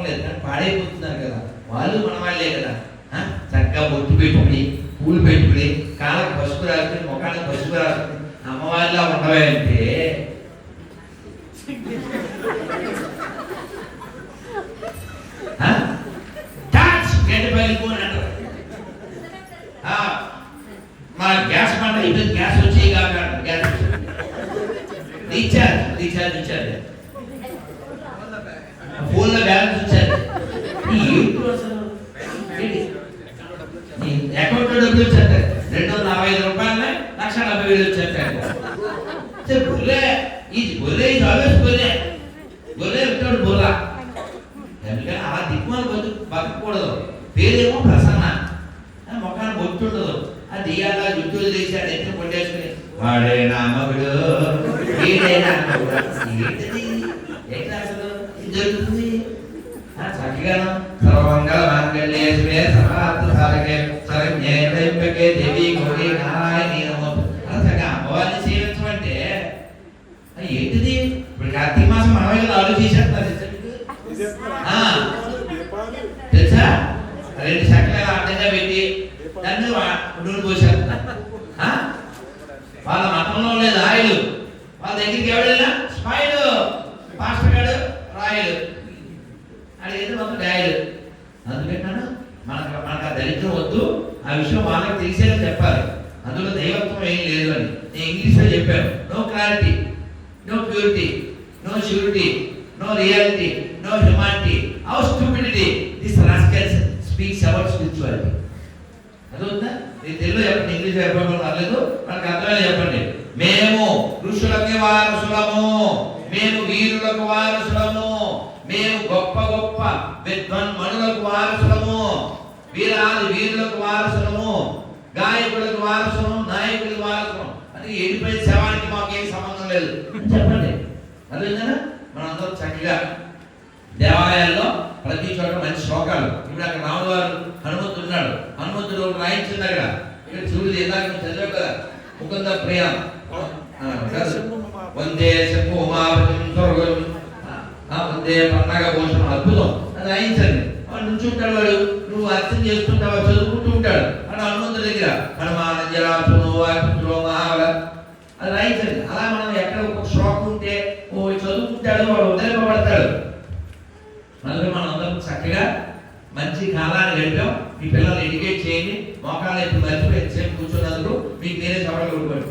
లేదు, కానీ పాడైపోతున్నారు కదా, వాళ్ళు మన వాళ్ళే కదా. చక్కగా బొట్టు పెట్టుకుని పూలు పెట్టుకుని కాళ్ళకి పసుపు రాసుకుని ముఖానికి పసుపు రాసుకుని అమ్మవారిలా ఉండవే అంటే గంట పగిలిపోని అంటారు. మా గ్యాస్ మంట ఇప్పుడు గ్యాస్ వచ్చేవి కాక గ్యాస్ రీఛార్జ్ ఇచ్చారు, ఫోన్లో బ్యాలెన్స్ ఇచ్చారు. అకౌంట్లో డబ్బులు వచ్చారు 245 రూపాయలు 1,70,000 వచ్చారు. బొర్రే బొర్రే ఆల్వేస్ బొర్రే బొర్రే ఉంటాడు బొర్రా. ఎందుకంటే అలా దిక్కుమాలు బతకూడదు. పేరేమో ప్రసన్న, ముఖాన్ని బొట్టు ఉండదు. అది ఇయ్యాల జుట్టు వదిలేసాడు, ఎత్తున కొట్టేసుకుని వాడే నా మగుడు ఏదైనా ఏంటిది ఎట్లా అసలు ఇది జరుగుతుంది. చక్కగాను సర్వమంగళ మాంగళ్యేశ్వరే సర్వార్థ సాధకే శరణ్యే త్రయంబకే దేవి గౌరీ నారాయణి నమోస్తు. చక్కగా అమ్మవారిని సేవించమంటే ఏంటిది? ఇప్పుడు కార్తీక మాసం మనమే కదా ఆలోచించేస్తున్నారు తెలుసా? 2 చక్కగా అడ్డంగా పెట్టి దాన్ని నూనె పోసేస్తున్నారు. వాళ్ళ మతంలో లేదు ఆయిల్, వాళ్ళ దగ్గరికి ఎవడైనా స్మైల్, పాస్టర్ గారు రాయలు అడిగేది మొత్తం డాయిల్. అందుకంటాను మనకు ఆ దరిద్రం వద్దు, ఆ విషయం వాళ్ళకి తెలిసేలా చెప్పాలి. అందులో దైవత్వం ఏం లేదు అని నేను ఇంగ్లీష్లో చెప్పాను. No clarity, no purity, no surety, no reality, no humanity, how stupidity this rascals speaks about spirituality. అదవుతుందా? నేను తెలుగులో చెప్పండి, ఇంగ్లీష్ చెప్పడం రాలేదు, మనకు అర్థమైనా చెప్పండి. మేము ఋషులకి వారసులము, మేము వీరులకు వారసులము, మేము గొప్ప గొప్ప విద్వన్మణులకు వారసులము, వీరులకు వారసులము, గాయకులకు వారసులము, నాయకులకు వారసులము అని ఎండిపోయిన శవానికి మాకేం సంబంధం లేదు అని చెప్పండి. అదేవిధంగా మనందరం చక్కగా దేవాలయాల్లో ప్రతి చోట మంచి శ్లోకాలు. ఇప్పుడు అక్కడ రాముడు వారు హనుమంతుడు ఉన్నాడు, హనుమంతుడు రాయించింది అక్కడ. ఇక్కడ చూడు ఇందాక చదివావు కదా, ముకుంద ప్రియ వందే స్వర్గం వందే పన్నాగ భూషణం, అద్భుతం. అది రాయించండి. వాడు నుంచుంటాడు, వాడు నువ్వు అర్థం చేసుకుంటావా చదువుకుంటూ ఉంటాడు. వాడు హనుమంతుడి దగ్గర హనుమానంజలాసులో మహావల అది రాయించండి. అలా మనం ఎక్కడ ఒక శ్లోకం ఉంటే చదువుకుంటాడు, వాడు వదిలిపబడతాడు. అందులో మనం అందరం చక్కగా మంచి కాలాన్ని గడిపాం. మీ పిల్లల్ని ఎడ్యుకేట్ చేయండి. మోకాళ్ళు ఎప్పుడు మర్చిపోయి ఎంతసేపు కూర్చున్నందుకు మీకు నేనే సభలు కొడుకోండి.